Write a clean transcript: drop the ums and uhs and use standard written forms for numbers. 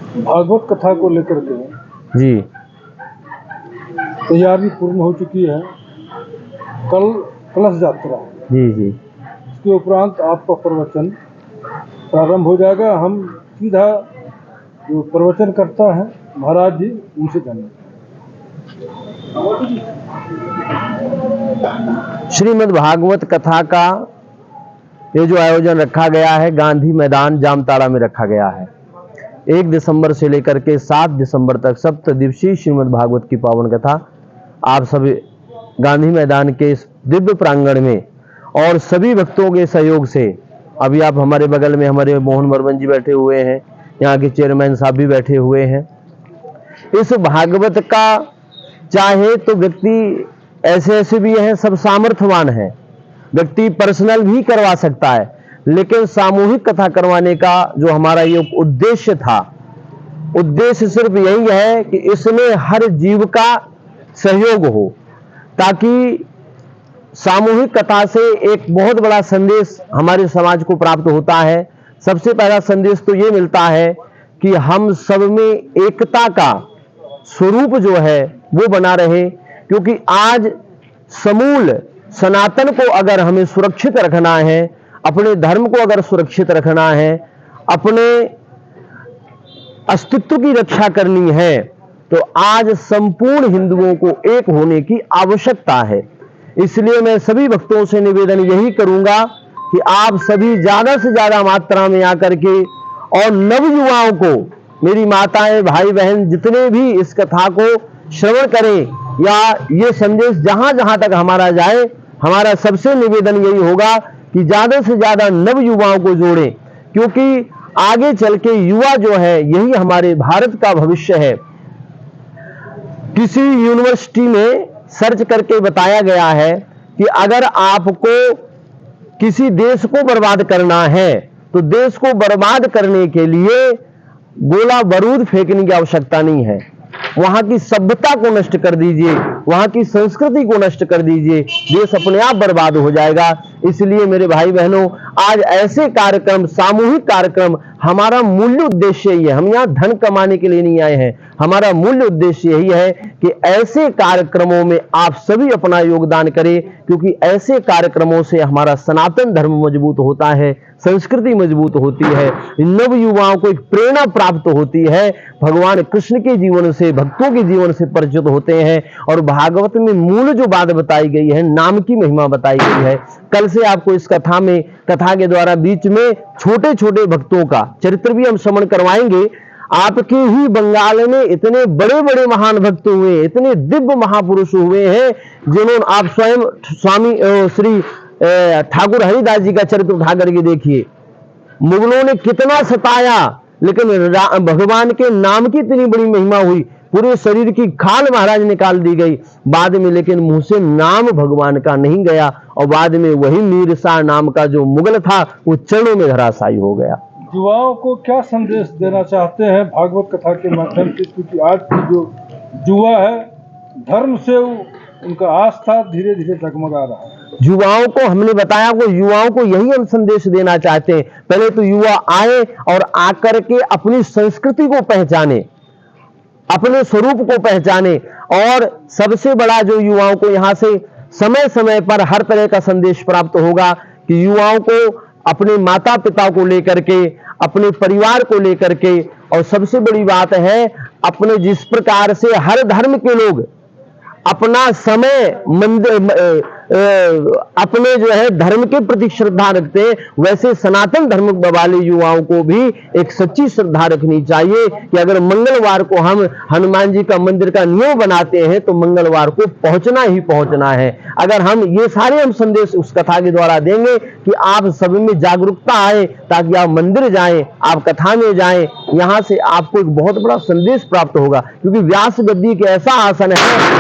भागवत कथा को लेकर के जी तैयारी पूर्ण हो चुकी है। कल कलश यात्रा, जी जी इसके उपरांत आपका प्रवचन प्रारंभ हो जाएगा। हम सीधा जो प्रवचन करता है महाराज जी, उनसे जानेंगे। श्रीमद् भागवत कथा का ये जो आयोजन रखा गया है, गांधी मैदान जामताड़ा में रखा गया है। 1 दिसंबर से लेकर के 7 दिसंबर तक 7 दिवसीय श्रीमद् भागवत की पावन कथा आप सभी गांधी मैदान के इस दिव्य प्रांगण में और सभी भक्तों के सहयोग से, अभी आप हमारे बगल में हमारे मोहन वर्मन जी बैठे हुए हैं, यहाँ के चेयरमैन साहब भी बैठे हुए हैं। इस भागवत का चाहे तो व्यक्ति ऐसे भी हैं, सब सामर्थ्यवान हैं, व्यक्ति पर्सनल भी करवा सकता है, लेकिन सामूहिक कथा करवाने का जो हमारा ये उद्देश्य था, उद्देश्य सिर्फ यही है कि इसमें हर जीव का सहयोग हो, ताकि सामूहिक कथा से एक बहुत बड़ा संदेश हमारे समाज को प्राप्त होता है। सबसे पहला संदेश तो ये मिलता है कि हम सब में एकता का स्वरूप जो है वो बना रहे, क्योंकि आज समूल सनातन को अगर हमें सुरक्षित रखना है, अपने धर्म को अगर सुरक्षित रखना है, अपने अस्तित्व की रक्षा करनी है, तो आज संपूर्ण हिंदुओं को एक होने की आवश्यकता है। इसलिए मैं सभी भक्तों से निवेदन यही करूंगा कि आप सभी ज्यादा से ज्यादा मात्रा में आकर के और नव युवाओं को, मेरी माताएं भाई बहन जितने भी इस कथा को श्रवण करें या ये संदेश जहां जहां तक हमारा जाए, हमारा सबसे निवेदन यही होगा कि ज्यादा से ज्यादा नव युवाओं को जोड़ें, क्योंकि आगे चल के युवा जो है यही हमारे भारत का भविष्य है। किसी यूनिवर्सिटी में सर्च करके बताया गया है कि अगर आपको किसी देश को बर्बाद करना है तो देश को बर्बाद करने के लिए गोला बारूद फेंकने की आवश्यकता नहीं है, वहां की सभ्यता को नष्ट कर दीजिए, वहां की संस्कृति को नष्ट कर दीजिए, देश अपने आप बर्बाद हो जाएगा। इसलिए मेरे भाई बहनों, आज ऐसे कार्यक्रम, सामूहिक कार्यक्रम, हमारा मूल्य उद्देश्य यही है। हम यहाँ धन कमाने के लिए नहीं आए हैं, हमारा मूल्य उद्देश्य यही है कि ऐसे कार्यक्रमों में आप सभी अपना योगदान करें, क्योंकि ऐसे कार्यक्रमों से हमारा सनातन धर्म मजबूत होता है, संस्कृति मजबूत होती है, नव युवाओं को एक प्रेरणा प्राप्त होती है, भगवान कृष्ण के जीवन से, भक्तों के जीवन से परिचित होते हैं। और भागवत में मूल जो बात बताई गई है, नाम की महिमा बताई गई है। कल से आपको इस कथा में, कथा के द्वारा बीच में छोटे छोटे भक्तों का चरित्र भी हम श्रवण करवाएंगे। आपके ही बंगाल में इतने बड़े बड़े महान भक्त हुए, इतने दिव्य महापुरुष हुए हैं, जिन्होंने आप स्वयं स्वामी श्री ठाकुर हरिदास जी का चरित्र उठा करके देखिए। मुगलों ने कितना सताया, लेकिन भगवान के नाम की इतनी बड़ी महिमा हुई, पूरे शरीर की खाल महाराज निकाल दी गई बाद में, लेकिन मुंह से नाम भगवान का नहीं गया, और बाद में वही मीर शाह नाम का जो मुगल था वो चरणों में धराशायी हो गया। युवाओं को क्या संदेश देना चाहते हैं भागवत कथा के माध्यम से, क्योंकि आज की जो युवा है धर्म से उनका आस्था धीरे धीरे डगमगा रहा है। युवाओं को हमने बताया, को युवाओं को यही हम संदेश देना चाहते हैं। पहले तो युवा आए और आकर के अपनी संस्कृति को पहचाने, अपने स्वरूप को पहचाने, और सबसे बड़ा जो युवाओं को यहाँ से समय समय पर हर तरह का संदेश प्राप्त होगा कि युवाओं को अपने माता पिता को लेकर के, अपने परिवार को लेकर के, और सबसे बड़ी बात है अपने, जिस प्रकार से हर धर्म के लोग अपना समय मंदिर अपने जो है धर्म के प्रति श्रद्धा रखते हैं, वैसे सनातन धर्म वाले युवाओं को भी एक सच्ची श्रद्धा रखनी चाहिए कि अगर मंगलवार को हम हनुमान जी का मंदिर का नियम बनाते हैं तो मंगलवार को पहुंचना ही पहुंचना है। अगर हम ये सारे हम संदेश उस कथा के द्वारा देंगे कि आप सब में जागरूकता आए, ताकि आप मंदिर जाएं, आप कथा में जाएं, यहां से आपको एक बहुत बड़ा संदेश प्राप्त होगा, क्योंकि व्यास गद्दी एक ऐसा आसन है